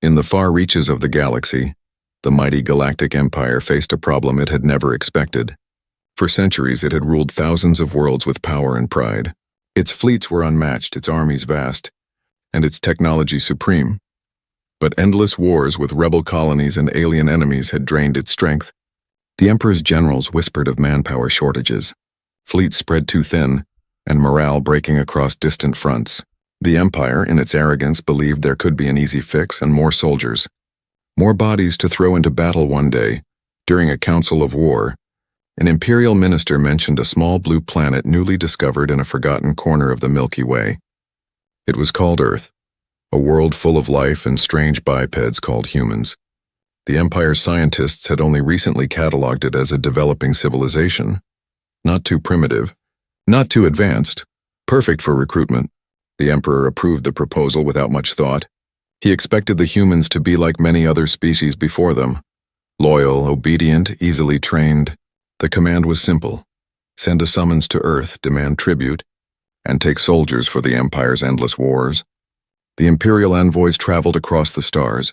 In the far reaches of the galaxy, the mighty galactic empire faced a problem it had never expected. For centuries it had ruled thousands of worlds with power and pride. Its fleets were unmatched, its armies vast, and its technology supreme. But endless wars with rebel colonies and alien enemies had drained its strength. The Emperor's generals whispered of manpower shortages, fleets spread too thin, and morale breaking across distant fronts. The Empire, in its arrogance, believed there could be an easy fix and more soldiers. More bodies to throw into battle one day. During a council of war, an imperial minister mentioned a small blue planet newly discovered in a forgotten corner of the Milky Way. It was called Earth, a world full of life and strange bipeds called humans. The Empire's scientists had only recently catalogued it as a developing civilization. Not too primitive, not too advanced, perfect for recruitment. The Emperor approved the proposal without much thought. He expected the humans to be like many other species before them. Loyal, obedient, easily trained. The command was simple. Send a summons to Earth, demand tribute, and take soldiers for the Empire's endless wars. The Imperial envoys traveled across the stars,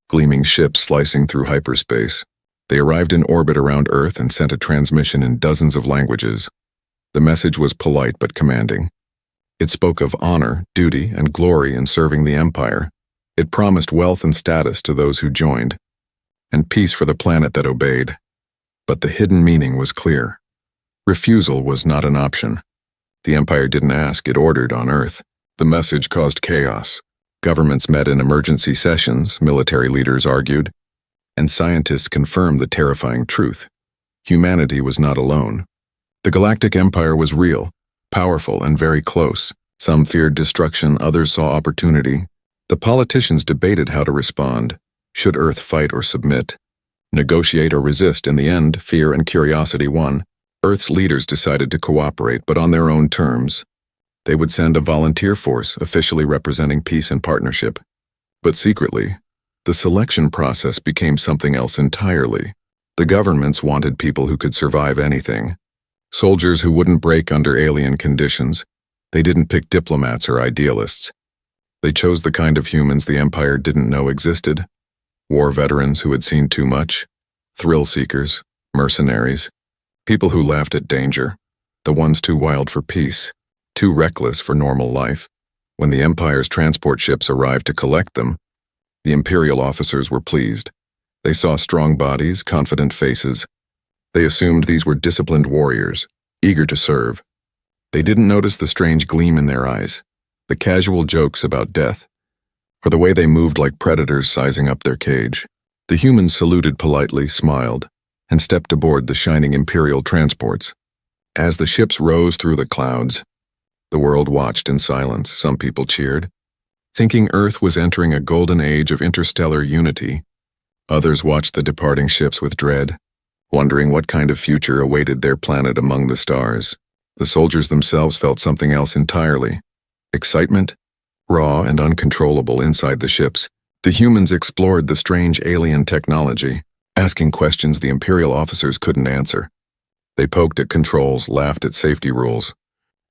gleaming ships slicing through hyperspace. They arrived in orbit around Earth and sent a transmission in dozens of languages. The message was polite but commanding. It spoke of honor, duty, and glory in serving the Empire. It promised wealth and status to those who joined, and peace for the planet that obeyed. But the hidden meaning was clear. Refusal was not an option. The Empire didn't ask, it ordered on Earth. The message caused chaos. Governments met in emergency sessions, military leaders argued, and scientists confirmed the terrifying truth. Humanity was not alone. The Galactic Empire was real, powerful, and very close. Some feared destruction, others saw opportunity. The politicians debated how to respond. Should Earth fight or submit? Negotiate or resist? In the end, fear and curiosity won. Earth's leaders decided to cooperate, but on their own terms. They would send a volunteer force, officially representing peace and partnership. But secretly, the selection process became something else entirely. The governments wanted people who could survive anything. Soldiers who wouldn't break under alien conditions. They didn't pick diplomats or idealists. They chose the kind of humans the Empire didn't know existed. War veterans who had seen too much. Thrill seekers. Mercenaries. People who laughed at danger. The ones too wild for peace. Too reckless for normal life. When the Empire's transport ships arrived to collect them, the Imperial officers were pleased. They saw strong bodies, confident faces. They assumed these were disciplined warriors, eager to serve. They didn't notice the strange gleam in their eyes, the casual jokes about death, or the way they moved like predators sizing up their cage. The humans saluted politely, smiled, and stepped aboard the shining Imperial transports. As the ships rose through the clouds, the world watched in silence. Some people cheered, thinking Earth was entering a golden age of interstellar unity. Others watched the departing ships with dread, wondering what kind of future awaited their planet among the stars. The soldiers themselves felt something else entirely. Excitement, raw and uncontrollable inside the ships. The humans explored the strange alien technology, asking questions the Imperial officers couldn't answer. They poked at controls, laughed at safety rules,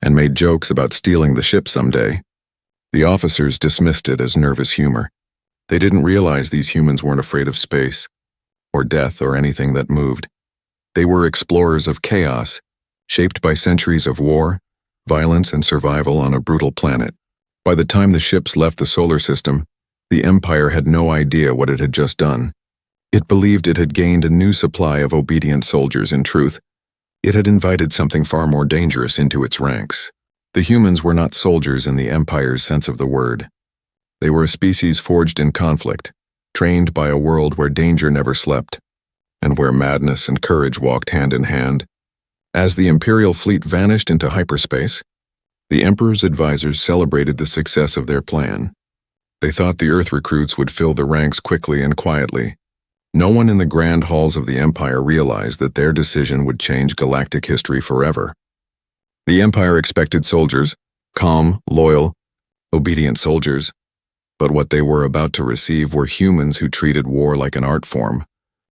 and made jokes about stealing the ship someday. The officers dismissed it as nervous humor. They didn't realize these humans weren't afraid of space, or death, or anything that moved. They were explorers of chaos, shaped by centuries of war, violence, and survival on a brutal planet. By the time the ships left the solar system, the Empire had no idea what it had just done. It believed it had gained a new supply of obedient soldiers. In truth, it had invited something far more dangerous into its ranks. The humans were not soldiers in the Empire's sense of the word. They were a species forged in conflict, trained by a world where danger never slept, and where madness and courage walked hand in hand. As the Imperial fleet vanished into hyperspace, the Emperor's advisors celebrated the success of their plan. They thought the Earth recruits would fill the ranks quickly and quietly. No one in the grand halls of the Empire realized that their decision would change galactic history forever. The Empire expected soldiers, calm, loyal, obedient soldiers, but what they were about to receive were humans who treated war like an art form,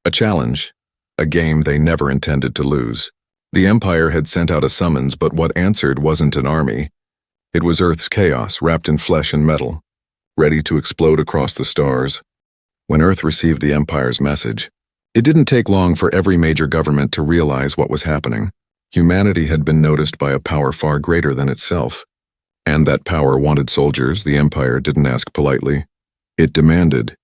a challenge, a game they never intended to lose. The Empire had sent out a summons, but what answered wasn't an army. It was Earth's chaos wrapped in flesh and metal, ready to explode across the stars. When Earth received the Empire's message, it didn't take long for every major government to realize what was happening. Humanity had been noticed by a power far greater than itself. And that power wanted soldiers. The Empire didn't ask politely. It demanded.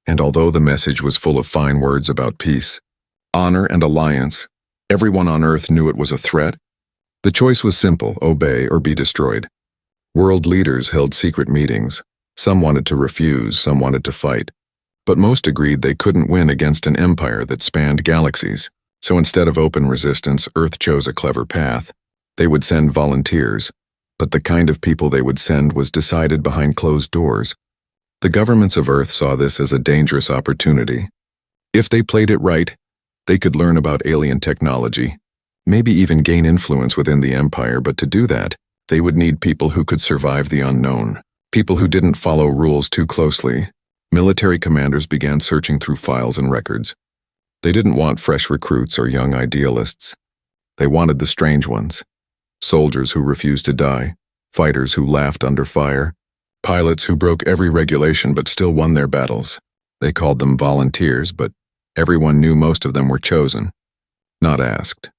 And although the message was full of fine words about peace, honor, and alliance, everyone on Earth knew it was a threat. The choice was simple: obey or be destroyed. World leaders held secret meetings. Some wanted to refuse, some wanted to fight. But most agreed they couldn't win against an empire that spanned galaxies. So instead of open resistance, Earth chose a clever path. They would send volunteers, but the kind of people they would send was decided behind closed doors. The governments of Earth saw this as a dangerous opportunity. If they played it right, they could learn about alien technology, maybe even gain influence within the Empire, but to do that, they would need people who could survive the unknown, people who didn't follow rules too closely. Military commanders began searching through files and records. They didn't want fresh recruits or young idealists. They wanted the strange ones. Soldiers who refused to die, fighters who laughed under fire, pilots who broke every regulation but still won their battles. They called them volunteers, but everyone knew most of them were chosen, not asked.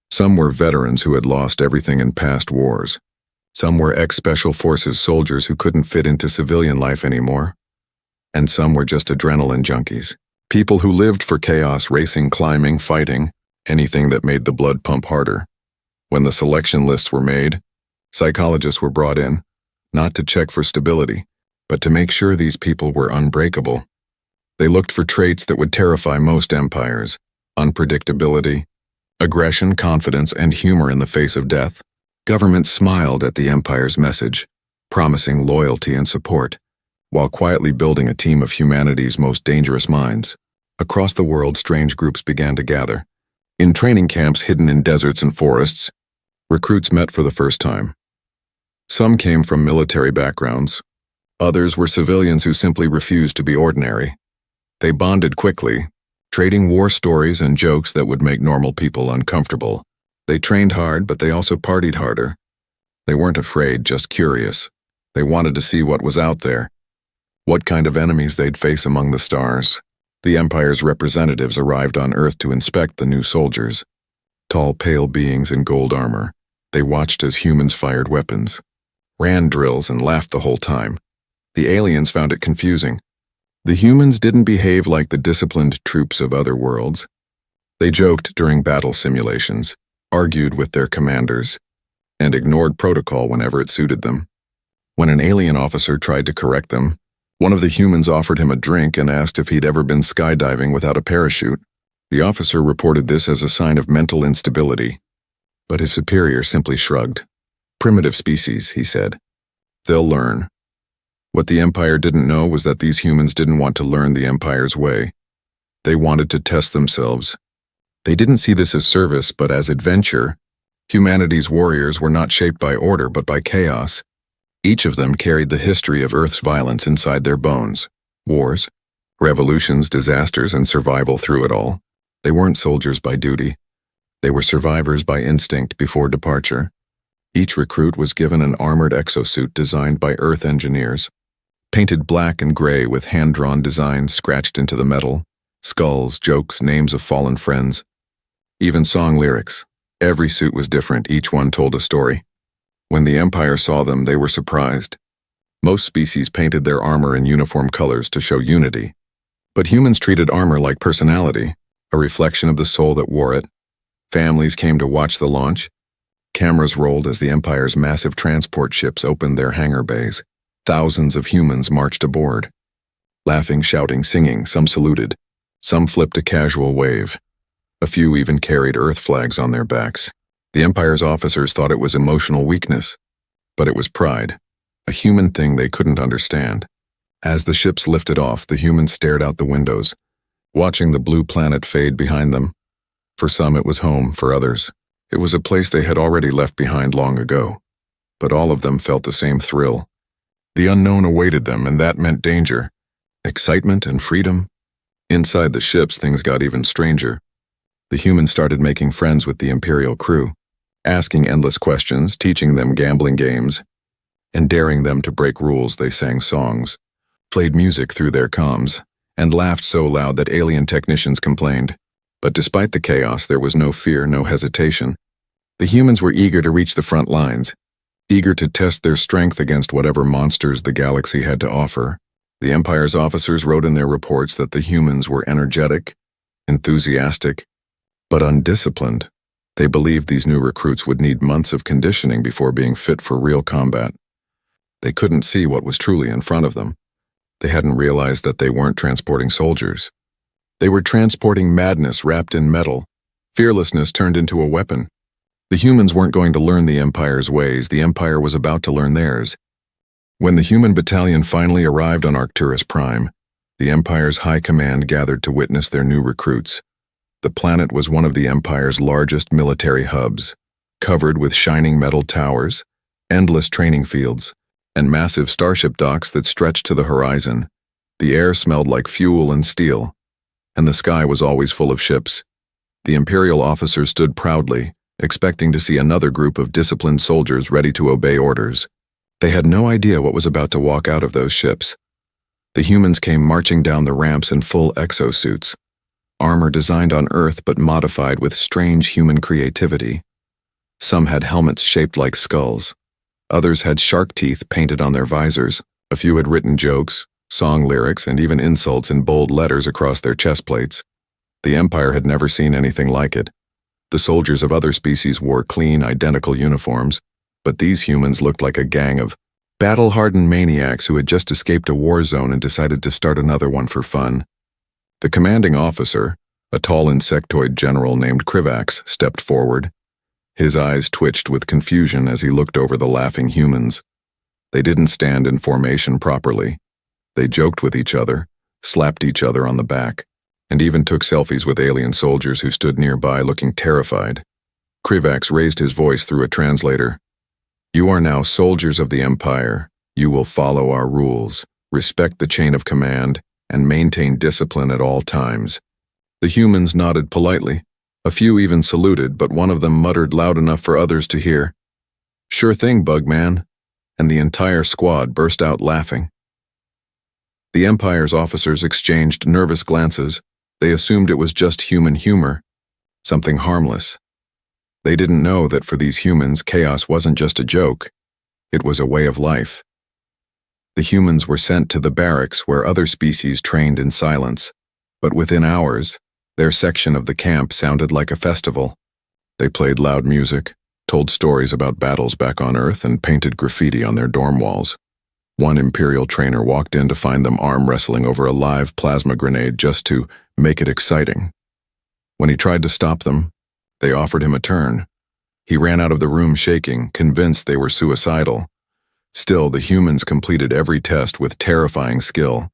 Some were veterans who had lost everything in past wars. Some were ex-Special Forces soldiers who couldn't fit into civilian life anymore. And some were just adrenaline junkies. People who lived for chaos, racing, climbing, fighting, anything that made the blood pump harder. When the selection lists were made, psychologists were brought in, not to check for stability, but to make sure these people were unbreakable. They looked for traits that would terrify most empires: unpredictability, aggression, confidence, and humor in the face of death. Governments smiled at the Empire's message, promising loyalty and support, while quietly building a team of humanity's most dangerous minds. Across the world, strange groups began to gather. In training camps hidden in deserts and forests, recruits met for the first time. Some came from military backgrounds. Others were civilians who simply refused to be ordinary. They bonded quickly, trading war stories and jokes that would make normal people uncomfortable. They trained hard, but they also partied harder. They weren't afraid, just curious. They wanted to see what was out there, what kind of enemies they'd face among the stars. The Empire's representatives arrived on Earth to inspect the new soldiers. Tall, pale beings in gold armor. They watched as humans fired weapons, ran drills, and laughed the whole time. The aliens found it confusing. The humans didn't behave like the disciplined troops of other worlds. They joked during battle simulations, argued with their commanders, and ignored protocol whenever it suited them. When an alien officer tried to correct them, one of the humans offered him a drink and asked if he'd ever been skydiving without a parachute. The officer reported this as a sign of mental instability, but his superior simply shrugged. "Primitive species," he said. "They'll learn." What the Empire didn't know was that these humans didn't want to learn the Empire's way. They wanted to test themselves. They didn't see this as service, but as adventure. Humanity's warriors were not shaped by order, but by chaos. Each of them carried the history of Earth's violence inside their bones. Wars, revolutions, disasters, and survival through it all. They weren't soldiers by duty. They were survivors by instinct before departure. Each recruit was given an armored exosuit designed by Earth engineers, painted black and gray with hand-drawn designs scratched into the metal, skulls, jokes, names of fallen friends, even song lyrics. Every suit was different, each one told a story. When the Empire saw them, they were surprised. Most species painted their armor in uniform colors to show unity. But humans treated armor like personality, a reflection of the soul that wore it. Families came to watch the launch. Cameras rolled as the Empire's massive transport ships opened their hangar bays. Thousands of humans marched aboard. Laughing, shouting, singing, some saluted. Some flipped a casual wave. A few even carried Earth flags on their backs. The Empire's officers thought it was emotional weakness, but it was pride, a human thing they couldn't understand. As the ships lifted off, the humans stared out the windows, watching the blue planet fade behind them. For some it was home, for others, it was a place they had already left behind long ago. But all of them felt the same thrill. The unknown awaited them, and that meant danger, excitement, and freedom. Inside the ships, things got even stranger. The humans started making friends with the Imperial crew, asking endless questions, teaching them gambling games, and daring them to break rules. They sang songs, played music through their comms, and laughed so loud that alien technicians complained. But despite the chaos, there was no fear, no hesitation. The humans were eager to reach the front lines, eager to test their strength against whatever monsters the galaxy had to offer. The Empire's officers wrote in their reports that the humans were energetic, enthusiastic, but undisciplined. They believed these new recruits would need months of conditioning before being fit for real combat. They couldn't see what was truly in front of them. They hadn't realized that they weren't transporting soldiers. They were transporting madness wrapped in metal, fearlessness turned into a weapon. The humans weren't going to learn the Empire's ways, the Empire was about to learn theirs. When the human battalion finally arrived on Arcturus Prime, the Empire's high command gathered to witness their new recruits. The planet was one of the Empire's largest military hubs, covered with shining metal towers, endless training fields, and massive starship docks that stretched to the horizon. The air smelled like fuel and steel, and the sky was always full of ships. The Imperial officers stood proudly, expecting to see another group of disciplined soldiers ready to obey orders. They had no idea what was about to walk out of those ships. The humans came marching down the ramps in full exosuits, armor designed on Earth but modified with strange human creativity. Some had helmets shaped like skulls. Others had shark teeth painted on their visors. A few had written jokes, song lyrics, and even insults in bold letters across their chest plates. The Empire had never seen anything like it. The soldiers of other species wore clean, identical uniforms, but these humans looked like a gang of battle-hardened maniacs who had just escaped a war zone and decided to start another one for fun. The commanding officer, a tall insectoid general named Krivax, stepped forward. His eyes twitched with confusion as he looked over the laughing humans. They didn't stand in formation properly. They joked with each other, slapped each other on the back, and even took selfies with alien soldiers who stood nearby looking terrified. Krivax raised his voice through a translator. "You are now soldiers of the Empire. You will follow our rules, respect the chain of command, and maintain discipline at all times." The humans nodded politely. A few even saluted, but one of them muttered loud enough for others to hear, "Sure thing, Bugman," and the entire squad burst out laughing. The Empire's officers exchanged nervous glances. They assumed it was just human humor, something harmless. They didn't know that for these humans, chaos wasn't just a joke. It was a way of life. The humans were sent to the barracks where other species trained in silence, but within hours, their section of the camp sounded like a festival. They played loud music, told stories about battles back on Earth, and painted graffiti on their dorm walls. One Imperial trainer walked in to find them arm wrestling over a live plasma grenade just to make it exciting. When he tried to stop them, they offered him a turn. He ran out of the room shaking, convinced they were suicidal. Still, the humans completed every test with terrifying skill.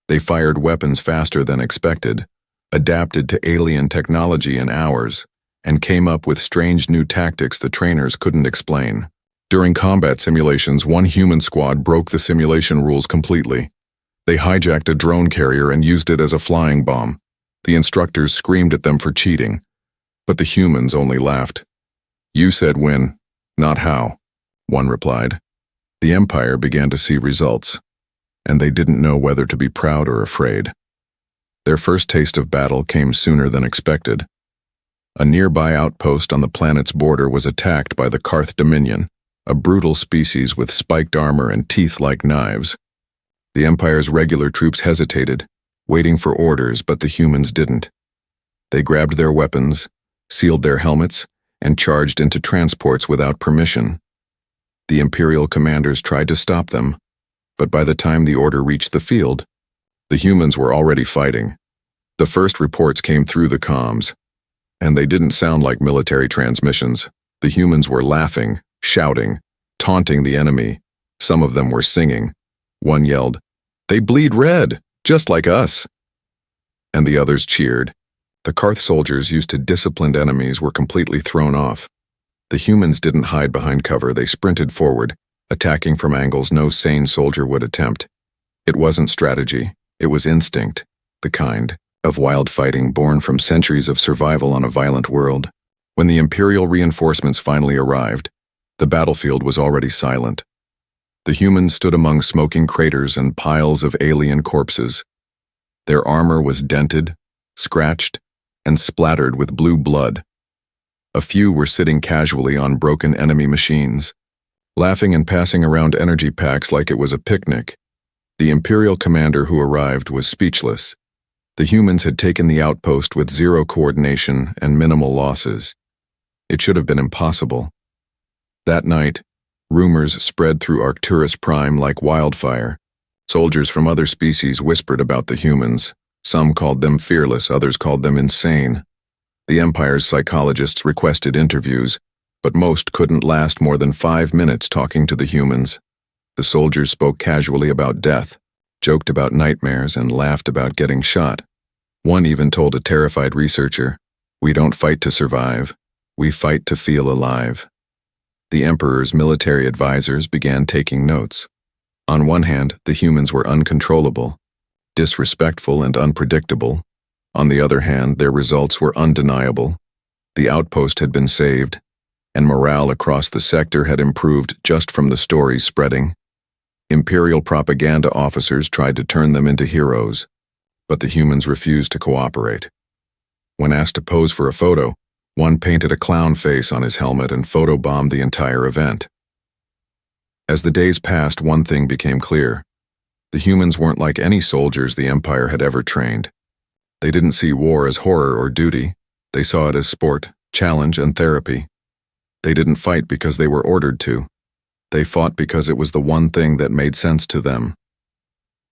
They fired weapons faster than expected, adapted to alien technology in hours, and came up with strange new tactics the trainers couldn't explain. During combat simulations, one human squad broke the simulation rules completely. They hijacked a drone carrier and used it as a flying bomb. The instructors screamed at them for cheating, but the humans only laughed. "You said when, not how," one replied. The Empire began to see results, and they didn't know whether to be proud or afraid. Their first taste of battle came sooner than expected. A nearby outpost on the planet's border was attacked by the Karth Dominion, a brutal species with spiked armor and teeth like knives. The Empire's regular troops hesitated, waiting for orders, but the humans didn't. They grabbed their weapons, sealed their helmets, and charged into transports without permission. The Imperial commanders tried to stop them, but by the time the order reached the field, the humans were already fighting. The first reports came through the comms, and they didn't sound like military transmissions. The humans were laughing, shouting, taunting the enemy. Some of them were singing. One yelled, "They bleed red, just like us." And the others cheered. The Karth soldiers used to disciplined enemies were completely thrown off. The humans didn't hide behind cover, they sprinted forward, attacking from angles no sane soldier would attempt. It wasn't strategy, it was instinct, the kind of wild fighting born from centuries of survival on a violent world. When the Imperial reinforcements finally arrived, the battlefield was already silent. The humans stood among smoking craters and piles of alien corpses. Their armor was dented, scratched, and splattered with blue blood. A few were sitting casually on broken enemy machines, laughing and passing around energy packs like it was a picnic. The Imperial commander who arrived was speechless. The humans had taken the outpost with zero coordination and minimal losses. It should have been impossible. That night, rumors spread through Arcturus Prime like wildfire. Soldiers from other species whispered about the humans. Some called them fearless, others called them insane. The Empire's psychologists requested interviews, but most couldn't last more than 5 minutes talking to the humans. The soldiers spoke casually about death, joked about nightmares, and laughed about getting shot. One even told a terrified researcher, "We don't fight to survive, we fight to feel alive." The Emperor's military advisors began taking notes. On one hand, the humans were uncontrollable, disrespectful and unpredictable. On the other hand, their results were undeniable. The outpost had been saved, and morale across the sector had improved just from the stories spreading. Imperial propaganda officers tried to turn them into heroes, but the humans refused to cooperate. When asked to pose for a photo, one painted a clown face on his helmet and photobombed the entire event. As the days passed, one thing became clear. The humans weren't like any soldiers the Empire had ever trained. They didn't see war as horror or duty. They saw it as sport, challenge, and therapy. They didn't fight because they were ordered to. They fought because it was the one thing that made sense to them.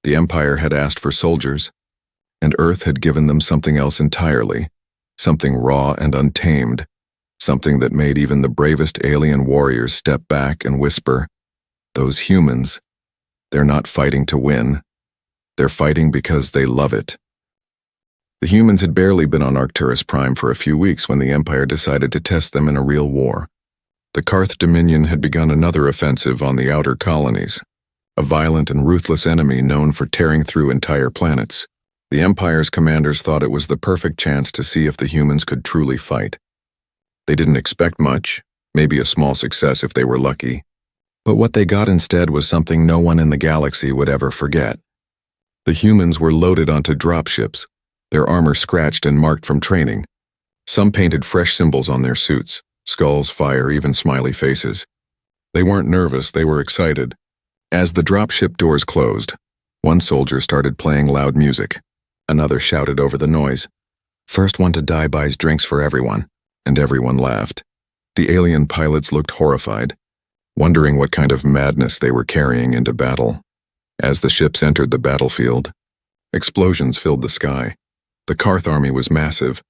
The Empire had asked for soldiers, and Earth had given them something else entirely, something raw and untamed, something that made even the bravest alien warriors step back and whisper, "Those humans, they're not fighting to win. They're fighting because they love it." The humans had barely been on Arcturus Prime for a few weeks when the Empire decided to test them in a real war. The Karth Dominion had begun another offensive on the outer colonies, a violent and ruthless enemy known for tearing through entire planets. The Empire's commanders thought it was the perfect chance to see if the humans could truly fight. They didn't expect much, maybe a small success if they were lucky. But what they got instead was something no one in the galaxy would ever forget. The humans were loaded onto dropships, their armor scratched and marked from training. Some painted fresh symbols on their suits, skulls, fire, even smiley faces. They weren't nervous, they were excited. As the dropship doors closed, one soldier started playing loud music. Another shouted over the noise, "First one to die buys drinks for everyone," and everyone laughed. The alien pilots looked horrified, wondering what kind of madness they were carrying into battle. As the ships entered the battlefield, explosions filled the sky. The Karth army was massive,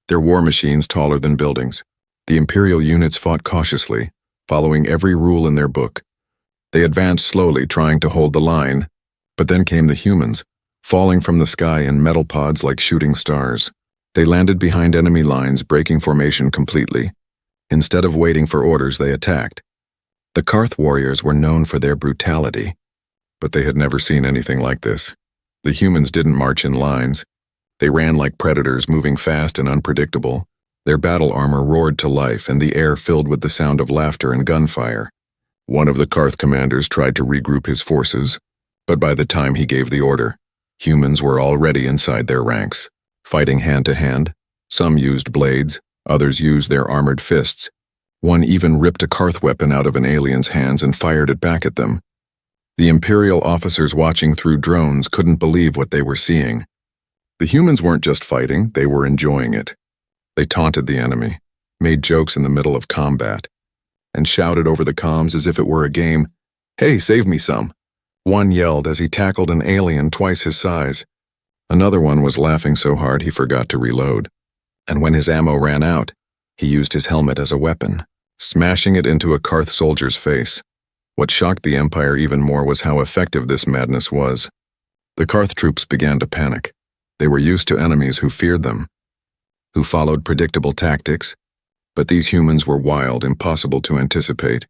their war machines taller than buildings. The Imperial units fought cautiously, following every rule in their book. They advanced slowly, trying to hold the line, but then came the humans, falling from the sky in metal pods like shooting stars. They landed behind enemy lines, breaking formation completely. Instead of waiting for orders, they attacked. The Karth warriors were known for their brutality, but they had never seen anything like this. The humans didn't march in lines. They ran like predators, moving fast and unpredictable. Their battle armor roared to life, and the air filled with the sound of laughter and gunfire. One of the Karth commanders tried to regroup his forces, but by the time he gave the order, humans were already inside their ranks, fighting hand to hand. Some used blades, others used their armored fists. One even ripped a Karth weapon out of an alien's hands and fired it back at them. The Imperial officers watching through drones couldn't believe what they were seeing. The humans weren't just fighting, they were enjoying it. They taunted the enemy, made jokes in the middle of combat, and shouted over the comms as if it were a game, "Hey, save me some." One yelled as he tackled an alien twice his size. Another one was laughing so hard he forgot to reload. And when his ammo ran out, he used his helmet as a weapon, smashing it into a Karth soldier's face. What shocked the Empire even more was how effective this madness was. The Karth troops began to panic. They were used to enemies who feared them, who followed predictable tactics, but these humans were wild, impossible to anticipate.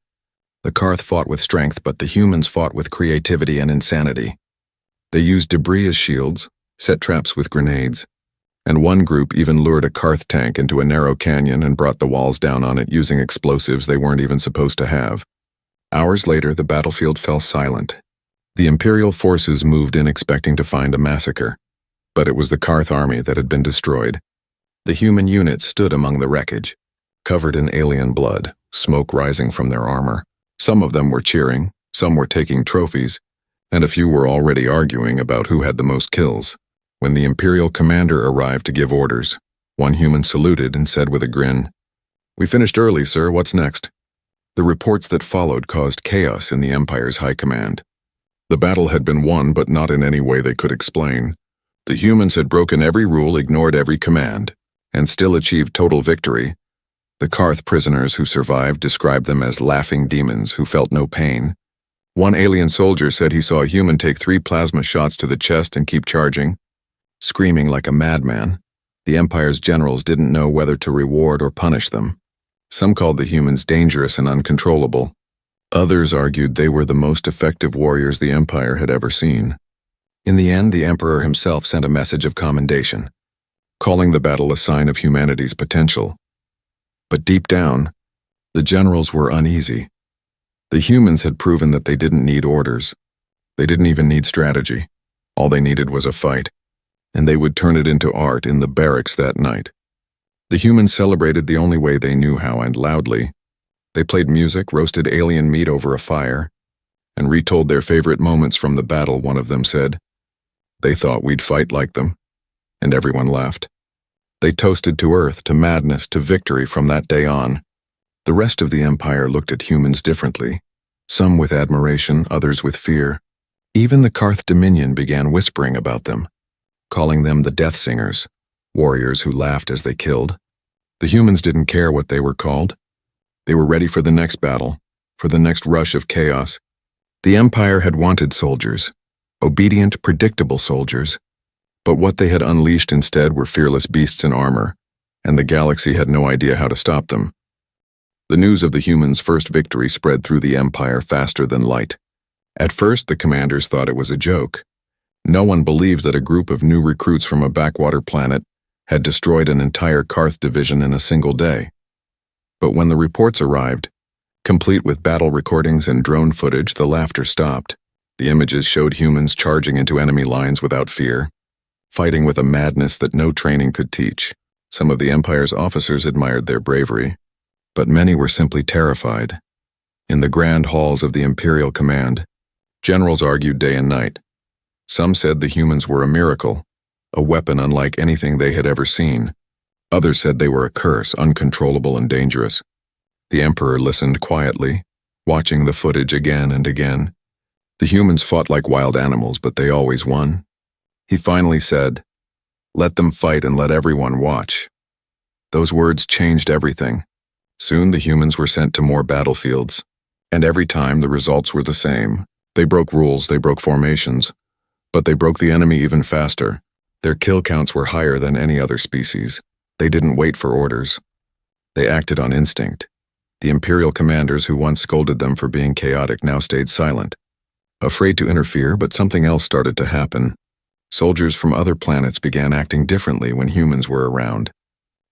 The Karth fought with strength, but the humans fought with creativity and insanity. They used debris as shields, set traps with grenades, and one group even lured a Karth tank into a narrow canyon and brought the walls down on it using explosives they weren't even supposed to have. Hours later, the battlefield fell silent. The Imperial forces moved in expecting to find a massacre, But it was the Karth army that had been destroyed. The human units stood among the wreckage, covered in alien blood, smoke rising from their armor. Some of them were cheering, some were taking trophies, and a few were already arguing about who had the most kills. When the Imperial commander arrived to give orders, one human saluted and said with a grin, "We finished early, sir. What's next?" The reports that followed caused chaos in the Empire's high command. The battle had been won, but not in any way they could explain. The humans had broken every rule, ignored every command, and still achieved total victory. The Karth prisoners who survived described them as laughing demons who felt no pain. One alien soldier said he saw a human take 3 plasma shots to the chest and keep charging, screaming like a madman. The Empire's generals didn't know whether to reward or punish them. Some called the humans dangerous and uncontrollable. Others argued they were the most effective warriors the Empire had ever seen. In the end, the Emperor himself sent a message of commendation, calling the battle a sign of humanity's potential. But deep down, the generals were uneasy. The humans had proven that they didn't need orders. They didn't even need strategy. All they needed was a fight, and they would turn it into art in the barracks that night. The humans celebrated the only way they knew how, and loudly. They played music, roasted alien meat over a fire, and retold their favorite moments from the battle. One of them said, "They thought we'd fight like them," and everyone laughed. They toasted to Earth, to madness, to victory from that day on. The rest of the Empire looked at humans differently, some with admiration, others with fear. Even the Karth Dominion began whispering about them, calling them the Death Singers, warriors who laughed as they killed. The humans didn't care what they were called. They were ready for the next battle, for the next rush of chaos. The Empire had wanted soldiers, obedient, predictable soldiers, but what they had unleashed instead were fearless beasts in armor, and the galaxy had no idea how to stop them. The news of the humans' first victory spread through the Empire faster than light. At first, the commanders thought it was a joke. No one believed that a group of new recruits from a backwater planet had destroyed an entire Karth division in a single day. But when the reports arrived, complete with battle recordings and drone footage, the laughter stopped. The images showed humans charging into enemy lines without fear, fighting with a madness that no training could teach. Some of the Empire's officers admired their bravery, but many were simply terrified. In the grand halls of the Imperial Command, generals argued day and night. Some said the humans were a miracle, a weapon unlike anything they had ever seen. Others said they were a curse, uncontrollable and dangerous. The Emperor listened quietly, watching the footage again and again. The humans fought like wild animals, but they always won. He finally said, "Let them fight and let everyone watch." Those words changed everything. Soon the humans were sent to more battlefields, and every time the results were the same. They broke rules, they broke formations, but they broke the enemy even faster. Their kill counts were higher than any other species. They didn't wait for orders. They acted on instinct. The Imperial commanders who once scolded them for being chaotic now stayed silent, afraid to interfere, but something else started to happen. Soldiers from other planets began acting differently when humans were around.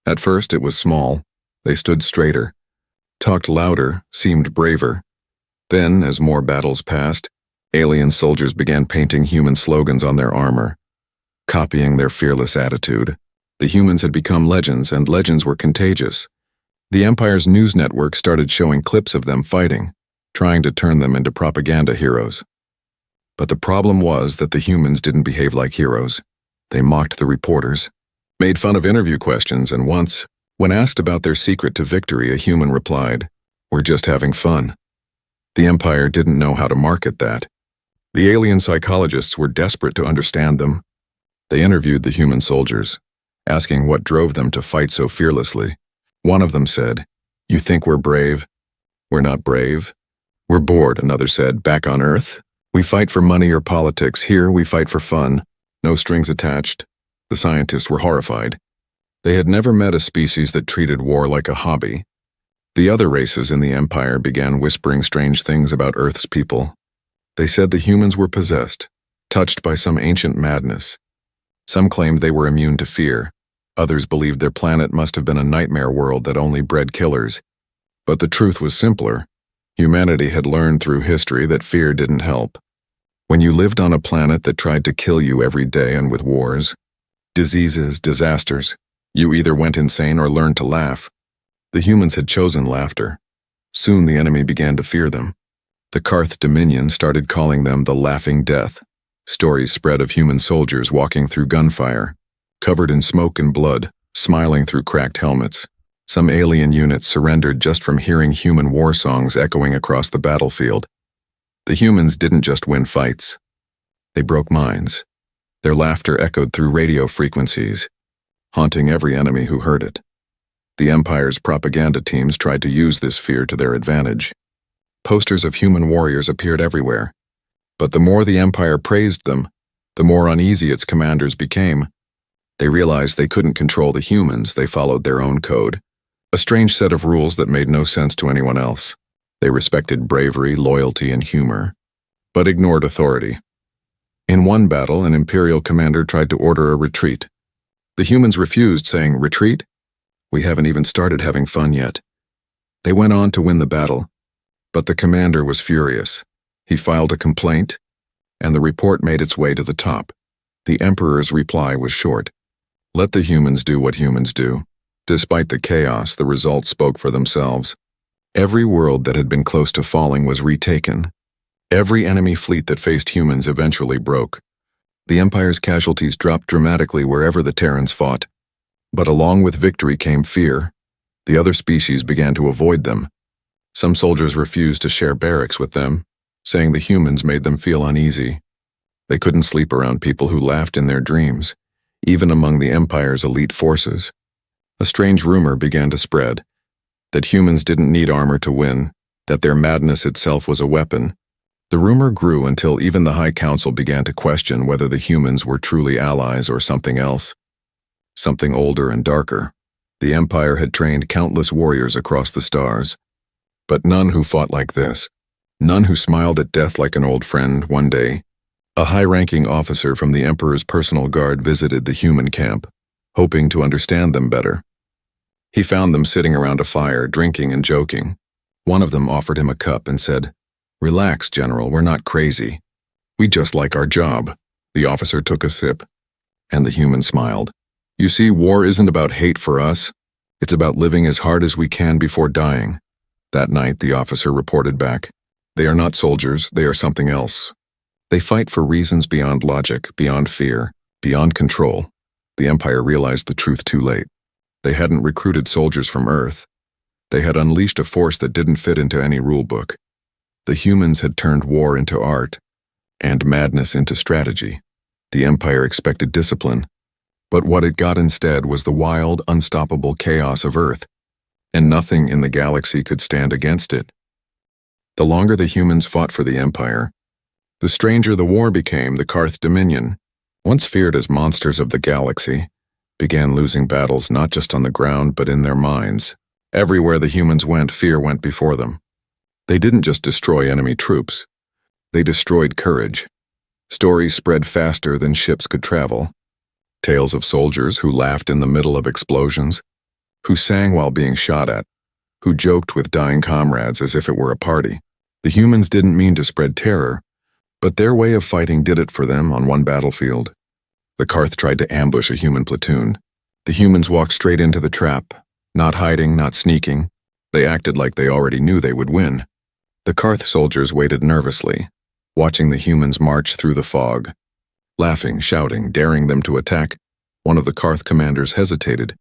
At first it was small. They stood straighter, talked louder, seemed braver. Then, as more battles passed, alien soldiers began painting human slogans on their armor, copying their fearless attitude. The humans had become legends, and legends were contagious. The Empire's news network started showing clips of them fighting, trying to turn them into propaganda heroes. But the problem was that the humans didn't behave like heroes. They mocked the reporters, made fun of interview questions, and once, when asked about their secret to victory, a human replied, "We're just having fun." The Empire didn't know how to market that. The alien psychologists were desperate to understand them. They interviewed the human soldiers, asking what drove them to fight so fearlessly. One of them said, "You think we're brave? We're not brave. We're bored," another said. "Back on Earth, we fight for money or politics. Here, we fight for fun. No strings attached." The scientists were horrified. They had never met a species that treated war like a hobby. The other races in the Empire began whispering strange things about Earth's people. They said the humans were possessed, touched by some ancient madness. Some claimed they were immune to fear. Others believed their planet must have been a nightmare world that only bred killers. But the truth was simpler. Humanity had learned through history that fear didn't help. When you lived on a planet that tried to kill you every day and with wars, Diseases, disasters. You either went insane or learned to laugh. The humans had chosen laughter. Soon the enemy began to fear them. The Karth Dominion started calling them the Laughing Death. Stories spread of human soldiers walking through gunfire, covered in smoke and blood, smiling through cracked helmets. Some alien units surrendered just from hearing human war songs echoing across the battlefield. The humans didn't just win fights. They broke minds. Their laughter echoed through radio frequencies, haunting every enemy who heard it. The Empire's propaganda teams tried to use this fear to their advantage. Posters of human warriors appeared everywhere. But the more the Empire praised them, the more uneasy its commanders became. They realized they couldn't control the humans, they followed their own code. A strange set of rules that made no sense to anyone else. They respected bravery, loyalty, and humor, but ignored authority. In one battle, an Imperial commander tried to order a retreat. The humans refused, saying, "Retreat? We haven't even started having fun yet." They went on to win the battle, but the commander was furious. He filed a complaint, and the report made its way to the top. The Emperor's reply was short. Let the humans do what humans do. Despite the chaos, the results spoke for themselves. Every world that had been close to falling was retaken. Every enemy fleet that faced humans eventually broke. The Empire's casualties dropped dramatically wherever the Terrans fought. But along with victory came fear. The other species began to avoid them. Some soldiers refused to share barracks with them, saying the humans made them feel uneasy. They couldn't sleep around people who laughed in their dreams, even among the Empire's elite forces. A strange rumor began to spread, that humans didn't need armor to win, that their madness itself was a weapon. The rumor grew until even the High Council began to question whether the humans were truly allies or something else. Something older and darker. The Empire had trained countless warriors across the stars, but none who fought like this. None who smiled at death like an old friend. One day, a high-ranking officer from the Emperor's personal guard visited the human camp, hoping to understand them better. He found them sitting around a fire, drinking and joking. One of them offered him a cup and said, "Relax, General, we're not crazy. We just like our job." The officer took a sip, and the human smiled. "You see, war isn't about hate for us. It's about living as hard as we can before dying." That night, the officer reported back. They are not soldiers, they are something else. They fight for reasons beyond logic, beyond fear, beyond control. The Empire realized the truth too late. They hadn't recruited soldiers from Earth. They had unleashed a force that didn't fit into any rulebook. The humans had turned war into art, and madness into strategy. The Empire expected discipline, but what it got instead was the wild, unstoppable chaos of Earth, and nothing in the galaxy could stand against it. The longer the humans fought for the Empire, the stranger the war became. The Karth Dominion, once feared as monsters of the galaxy, began losing battles not just on the ground but in their minds. Everywhere the humans went, fear went before them. They didn't just destroy enemy troops. They destroyed courage. Stories spread faster than ships could travel. Tales of soldiers who laughed in the middle of explosions, who sang while being shot at, who joked with dying comrades as if it were a party. The humans didn't mean to spread terror, but their way of fighting did it for them on one battlefield. The Karth tried to ambush a human platoon. The humans walked straight into the trap, not hiding, not sneaking. They acted like they already knew they would win. The Karth soldiers waited nervously, watching the humans march through the fog. Laughing, shouting, daring them to attack, one of the Karth commanders hesitated.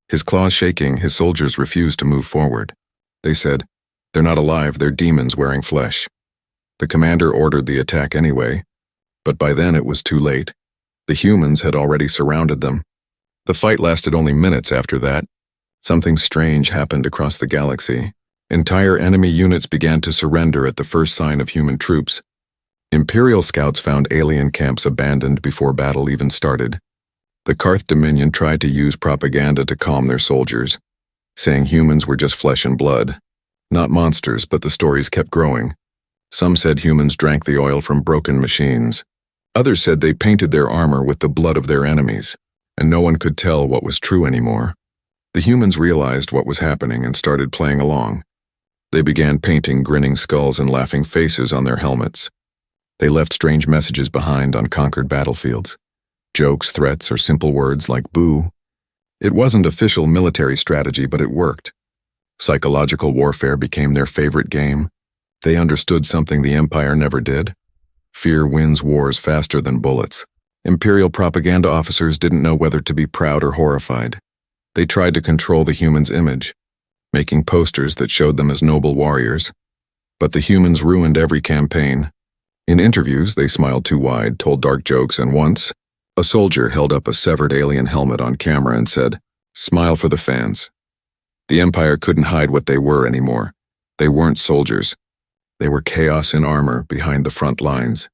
His claws shaking, his soldiers refused to move forward. They said, "They're not alive, they're demons wearing flesh." The commander ordered the attack anyway, but by then it was too late. The humans had already surrounded them. The fight lasted only minutes after that. Something strange happened across the galaxy. Entire enemy units began to surrender at the first sign of human troops. Imperial scouts found alien camps abandoned before battle even started. The Karth Dominion tried to use propaganda to calm their soldiers, saying humans were just flesh and blood. Not monsters, but the stories kept growing. Some said humans drank the oil from broken machines. Others said they painted their armor with the blood of their enemies, and no one could tell what was true anymore. The humans realized what was happening and started playing along. They began painting grinning skulls and laughing faces on their helmets. They left strange messages behind on conquered battlefields. Jokes, threats, or simple words like boo. It wasn't official military strategy, but it worked. Psychological warfare became their favorite game. They understood something the Empire never did. Fear wins wars faster than bullets. Imperial propaganda officers didn't know whether to be proud or horrified. They tried to control the humans' image, making posters that showed them as noble warriors. But the humans ruined every campaign. In interviews, they smiled too wide, told dark jokes, and once, a soldier held up a severed alien helmet on camera and said, "Smile for the fans." The Empire couldn't hide what they were anymore. They weren't soldiers. They were chaos in armor behind the front lines.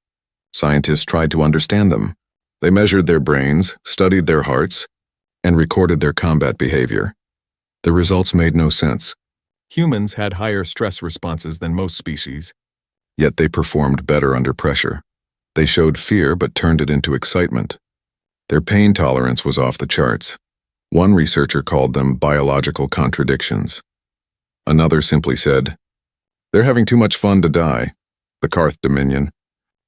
Scientists tried to understand them. They measured their brains, studied their hearts, and recorded their combat behavior. The results made no sense. Humans had higher stress responses than most species, yet they performed better under pressure. They showed fear but turned it into excitement. Their pain tolerance was off the charts. One researcher called them biological contradictions. Another simply said, "They're having too much fun to die." The Karth Dominion,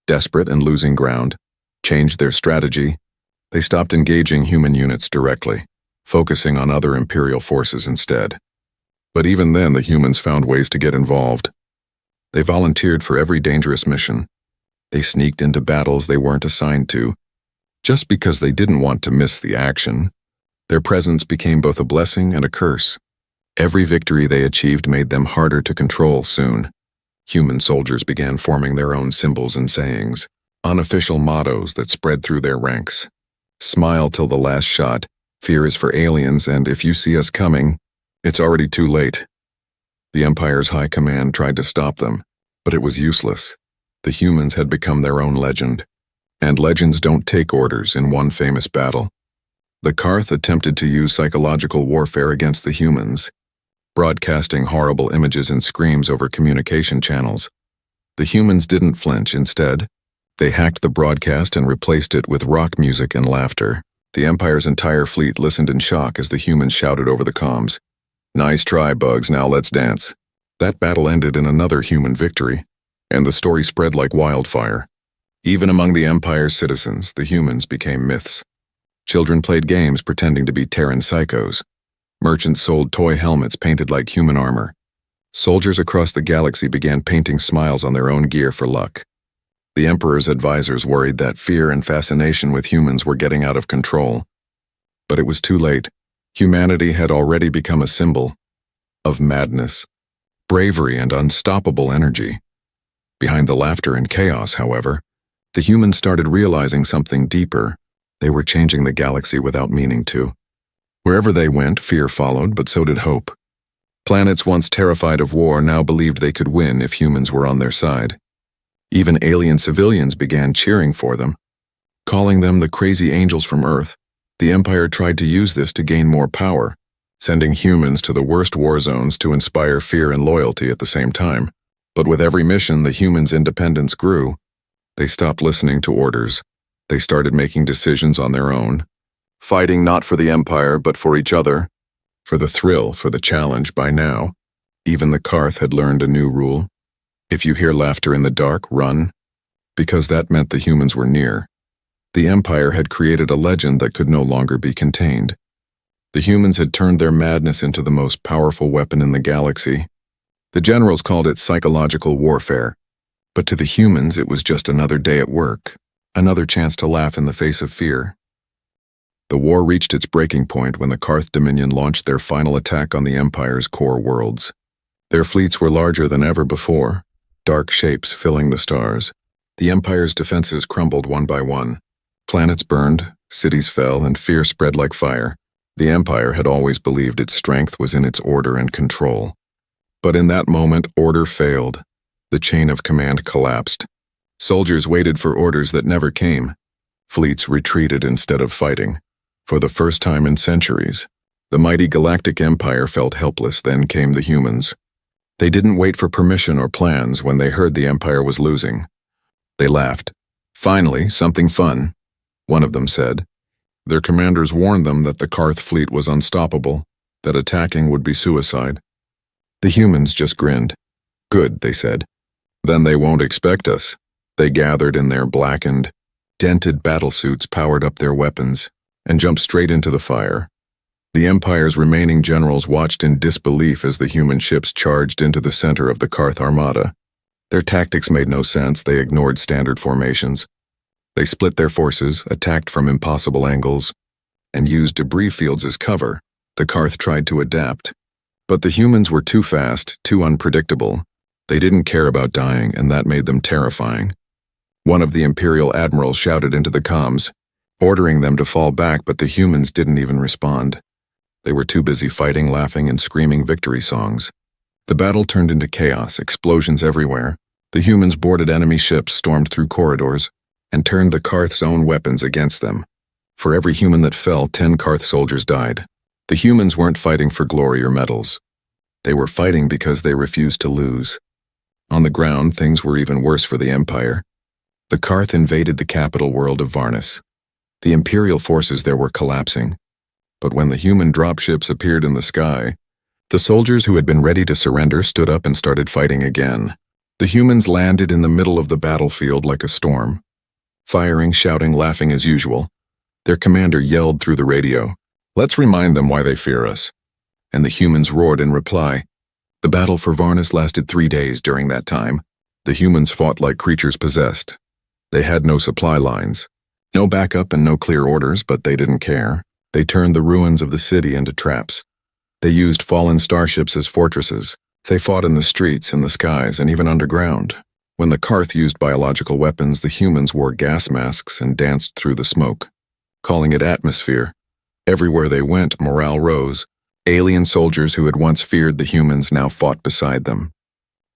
desperate and losing ground, changed their strategy. They stopped engaging human units directly, focusing on other Imperial forces instead. But even then, the humans found ways to get involved. They volunteered for every dangerous mission. They sneaked into battles they weren't assigned to, just because they didn't want to miss the action. Their presence became both a blessing and a curse. Every victory they achieved made them harder to control soon. Human soldiers began forming their own symbols and sayings, unofficial mottos that spread through their ranks. "Smile till the last shot," "Fear is for aliens," and "If you see us coming, it's already too late." The Empire's high command tried to stop them, but it was useless. The humans had become their own legend. And legends don't take orders in one famous battle. The Karth attempted to use psychological warfare against the humans, broadcasting horrible images and screams over communication channels. The humans didn't flinch. Instead, they hacked the broadcast and replaced it with rock music and laughter. The Empire's entire fleet listened in shock as the humans shouted over the comms, "Nice try, Bugs, now let's dance." That battle ended in another human victory, and the story spread like wildfire. Even among the Empire's citizens, the humans became myths. Children played games pretending to be Terran psychos. Merchants sold toy helmets painted like human armor. Soldiers across the galaxy began painting smiles on their own gear for luck. The Emperor's advisors worried that fear and fascination with humans were getting out of control. But it was too late. Humanity had already become a symbol of madness, bravery, and unstoppable energy. Behind the laughter and chaos, however, the humans started realizing something deeper. They were changing the galaxy without meaning to. Wherever they went, fear followed, but so did hope. Planets once terrified of war now believed they could win if humans were on their side. Even alien civilians began cheering for them, calling them the crazy angels from Earth. The Empire tried to use this to gain more power, sending humans to the worst war zones to inspire fear and loyalty at the same time. But with every mission, the humans' independence grew. They stopped listening to orders. They started making decisions on their own, fighting not for the Empire, but for each other, for the thrill, for the challenge. By now, even the Karth had learned a new rule. If you hear laughter in the dark, run, because that meant the humans were near. The Empire had created a legend that could no longer be contained. The humans had turned their madness into the most powerful weapon in the galaxy. The generals called it psychological warfare, but to the humans it was just another day at work, another chance to laugh in the face of fear. The war reached its breaking point when the Karth Dominion launched their final attack on the Empire's core worlds. Their fleets were larger than ever before, dark shapes filling the stars. The Empire's defenses crumbled one by one. Planets burned, cities fell, and fear spread like fire. The Empire had always believed its strength was in its order and control. But in that moment, order failed. The chain of command collapsed. Soldiers waited for orders that never came. Fleets retreated instead of fighting. For the first time in centuries, the mighty galactic empire felt helpless. Then came the humans. They didn't wait for permission or plans when they heard the empire was losing. They laughed. "Finally, something fun," one of them said. Their commanders warned them that the Karth fleet was unstoppable, that attacking would be suicide. The humans just grinned. "Good," they said. "Then they won't expect us." They gathered in their blackened, dented battlesuits powered up their weapons and jumped straight into the fire. The Empire's remaining generals watched in disbelief as the human ships charged into the center of the Karth armada. Their tactics made no sense. They ignored standard formations. They split their forces, attacked from impossible angles, and used debris fields as cover. The Karth tried to adapt, but the humans were too fast, too unpredictable. They didn't care about dying, and that made them terrifying. One of the Imperial admirals shouted into the comms, ordering them to fall back, but the humans didn't even respond. They were too busy fighting, laughing, and screaming victory songs. The battle turned into chaos, explosions everywhere. The humans boarded enemy ships, stormed through corridors, and turned the Karth's own weapons against them. For every human that fell, 10 Karth soldiers died. The humans weren't fighting for glory or medals. They were fighting because they refused to lose. On the ground, things were even worse for the Empire. The Karth invaded the capital world of Varnus. The Imperial forces there were collapsing. But when the human dropships appeared in the sky, the soldiers who had been ready to surrender stood up and started fighting again. The humans landed in the middle of the battlefield like a storm, firing, shouting, laughing as usual. Their commander yelled through the radio, "Let's remind them why they fear us." And the humans roared in reply. The battle for Varnus lasted 3 days. During that time, the humans fought like creatures possessed. They had no supply lines, no backup and no clear orders, but they didn't care. They turned the ruins of the city into traps. They used fallen starships as fortresses. They fought in the streets, in the skies, and even underground. When the Karth used biological weapons, the humans wore gas masks and danced through the smoke, calling it atmosphere. Everywhere they went, morale rose. Alien soldiers who had once feared the humans now fought beside them.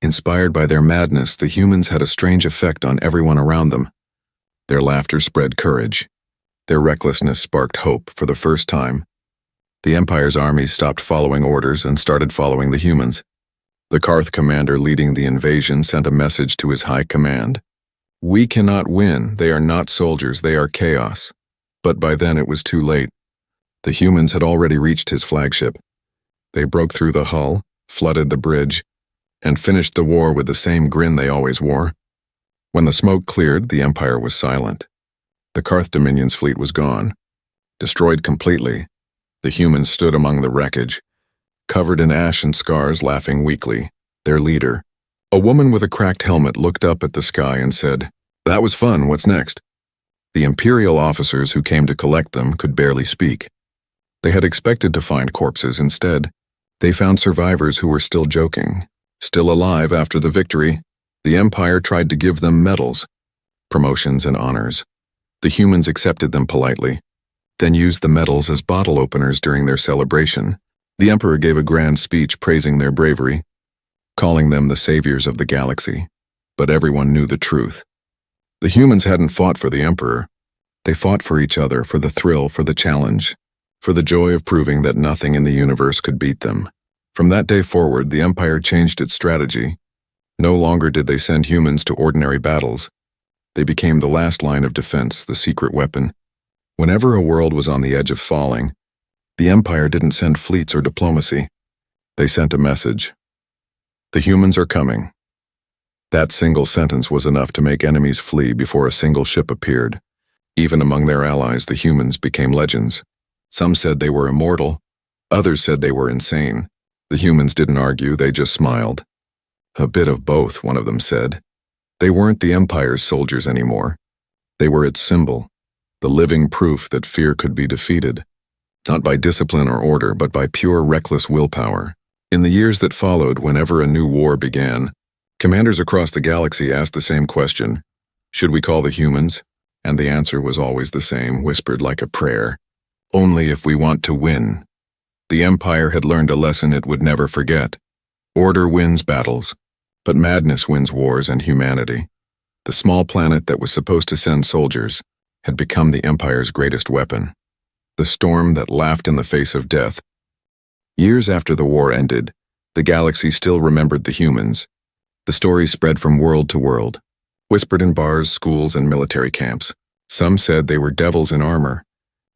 Inspired by their madness, the humans had a strange effect on everyone around them. Their laughter spread courage. Their recklessness sparked hope. For the first time, the Empire's armies stopped following orders and started following the humans. The Karth commander leading the invasion sent a message to his high command. "We cannot win. They are not soldiers. They are chaos." But by then it was too late. The humans had already reached his flagship. They broke through the hull, flooded the bridge, and finished the war with the same grin they always wore. When the smoke cleared, the Empire was silent. The Karth Dominion's fleet was gone, destroyed completely. The humans stood among the wreckage, covered in ash and scars, laughing weakly. Their leader, a woman with a cracked helmet, looked up at the sky and said, "That was fun. What's next?" The Imperial officers who came to collect them could barely speak. They had expected to find corpses. Instead, they found survivors who were still joking, still alive after the victory. The Empire tried to give them medals, promotions, and honors. The humans accepted them politely, then used the medals as bottle openers during their celebration. The Emperor gave a grand speech praising their bravery, calling them the saviors of the galaxy. But everyone knew the truth. The humans hadn't fought for the Emperor. They fought for each other, for the thrill, for the challenge, for the joy of proving that nothing in the universe could beat them. From that day forward, the Empire changed its strategy. No longer did they send humans to ordinary battles. They became the last line of defense, the secret weapon. Whenever a world was on the edge of falling, the Empire didn't send fleets or diplomacy. They sent a message. "The humans are coming." That single sentence was enough to make enemies flee before a single ship appeared. Even among their allies, the humans became legends. Some said they were immortal. Others said they were insane. The humans didn't argue, they just smiled. "A bit of both," one of them said. They weren't the Empire's soldiers anymore. They were its symbol, the living proof that fear could be defeated, not by discipline or order, but by pure, reckless willpower. In the years that followed, whenever a new war began, commanders across the galaxy asked the same question: should we call the humans? And the answer was always the same, whispered like a prayer: only if we want to win. The Empire had learned a lesson it would never forget. Order wins battles, but madness wins wars and humanity. The small planet that was supposed to send soldiers had become the Empire's greatest weapon, the storm that laughed in the face of death. Years after the war ended, the galaxy still remembered the humans. The story spread from world to world, whispered in bars, schools, and military camps. Some said they were devils in armor.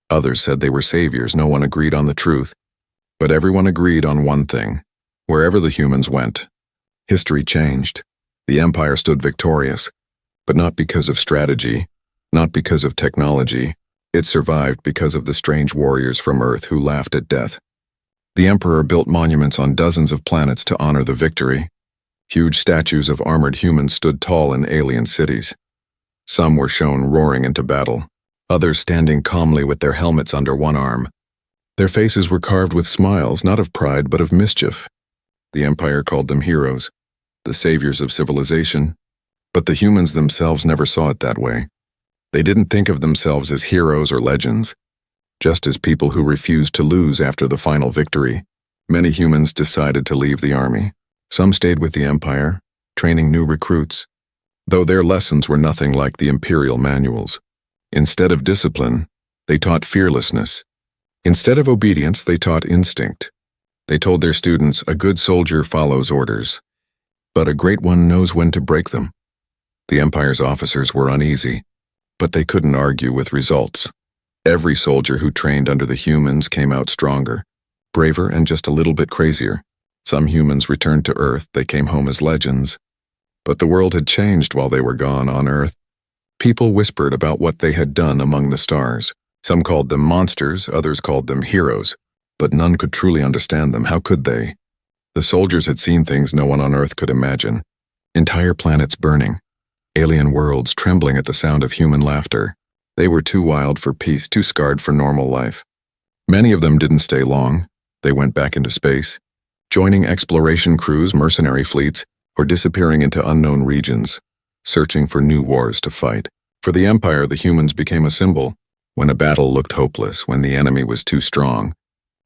Others said they were saviors. No one agreed on the truth. But everyone agreed on one thing: wherever the humans went, history changed. The Empire stood victorious, but not because of strategy, Not because of technology, it survived because of the strange warriors from Earth who laughed at death. The Emperor built monuments on dozens of planets to honor the victory. Huge statues of armored humans stood tall in alien cities. Some were shown roaring into battle, others standing calmly with their helmets under one arm. Their faces were carved with smiles, not of pride but of mischief. The Empire called them heroes, the saviors of civilization, but the humans themselves never saw it that way. They didn't think of themselves as heroes or legends, just as people who refused to lose after the final victory. Many humans decided to leave the army. Some stayed with the Empire, training new recruits, though their lessons were nothing like the Imperial manuals. Instead of discipline, they taught fearlessness. Instead of obedience, they taught instinct. They told their students, a good soldier follows orders, but a great one knows when to break them. The Empire's officers were uneasy, but they couldn't argue with results. Every soldier who trained under the humans came out stronger, braver, and just a little bit crazier. Some humans returned to Earth, they came home as legends. But the world had changed while they were gone on Earth. People whispered about what they had done among the stars. Some called them monsters, others called them heroes, but none could truly understand them. How could they? The soldiers had seen things no one on Earth could imagine. Entire planets burning, alien worlds trembling at the sound of human laughter. They were too wild for peace, too scarred for normal life. Many of them didn't stay long. They went back into space, joining exploration crews, mercenary fleets, or disappearing into unknown regions, searching for new wars to fight. For the Empire, the humans became a symbol. When a battle looked hopeless, when the enemy was too strong,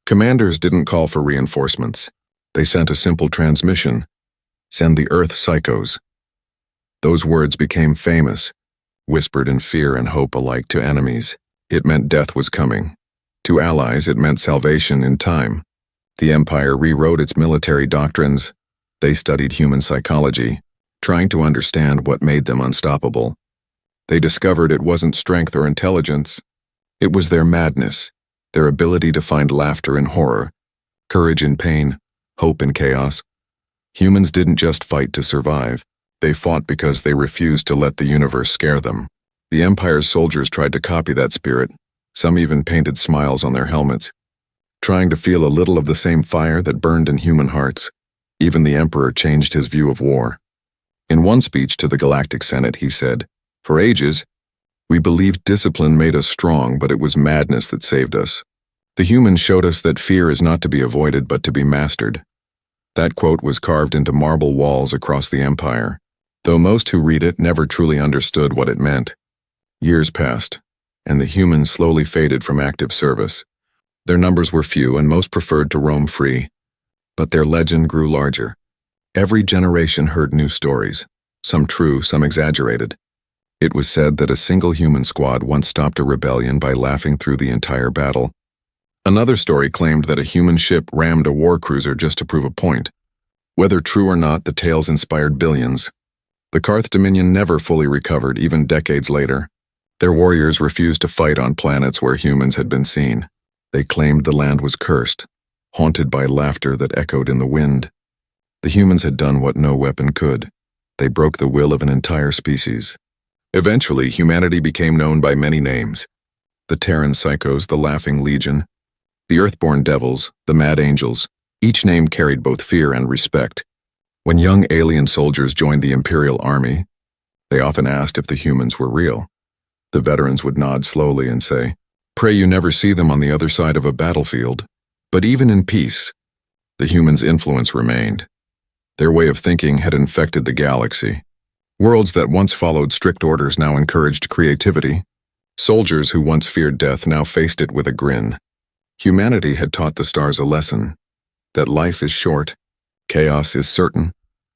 commanders didn't call for reinforcements. They sent a simple transmission: send the Earth psychos. Those words became famous, whispered in fear and hope alike to enemies. It meant death was coming. To allies, it meant salvation in time. The Empire rewrote its military doctrines. They studied human psychology, trying to understand what made them unstoppable. They discovered it wasn't strength or intelligence. It was their madness, their ability to find laughter in horror, courage in pain, hope in chaos. Humans didn't just fight to survive. They fought because they refused to let the universe scare them. The Empire's soldiers tried to copy that spirit. Some even painted smiles on their helmets, trying to feel a little of the same fire that burned in human hearts. Even the Emperor changed his view of war. In one speech to the Galactic Senate, he said, "For ages, we believed discipline made us strong, but it was madness that saved us. The humans showed us that fear is not to be avoided but to be mastered." That quote was carved into marble walls across the Empire, though most who read it never truly understood what it meant. Years passed, and the humans slowly faded from active service. Their numbers were few, and most preferred to roam free. But their legend grew larger. Every generation heard new stories, some true, some exaggerated. It was said that a single human squad once stopped a rebellion by laughing through the entire battle. Another story claimed that a human ship rammed a war cruiser just to prove a point. Whether true or not, the tales inspired billions. The Karth Dominion never fully recovered, even decades later. Their warriors refused to fight on planets where humans had been seen. They claimed the land was cursed, haunted by laughter that echoed in the wind. The humans had done what no weapon could. They broke the will of an entire species. Eventually, humanity became known by many names: the Terran Psychos, the Laughing Legion, the Earthborn Devils, the Mad Angels. Each name carried both fear and respect. When young alien soldiers joined the Imperial Army, they often asked if the humans were real. The veterans would nod slowly and say, "Pray you never see them on the other side of a battlefield." But even in peace, the humans' influence remained. Their way of thinking had infected the galaxy. Worlds that once followed strict orders now encouraged creativity. Soldiers who once feared death now faced it with a grin. Humanity had taught the stars a lesson: that life is short, chaos is certain,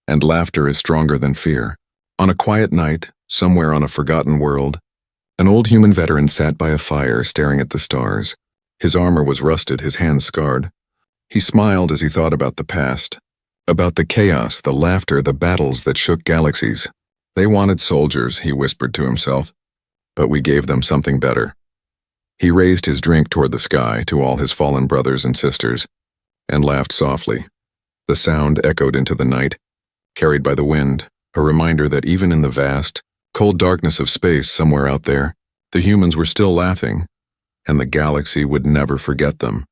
and laughter is stronger than fear. On a quiet night, somewhere on a forgotten world, an old human veteran sat by a fire staring at the stars. His armor was rusted, his hands scarred. He smiled as he thought about the past, about the chaos, the laughter, the battles that shook galaxies. "They wanted soldiers," he whispered to himself, "but we gave them something better." He raised his drink toward the sky, to all his fallen brothers and sisters, and laughed softly. The sound echoed into the night, carried by the wind, a reminder that even in the vast, cold darkness of space somewhere out there, the humans were still laughing, and the galaxy would never forget them.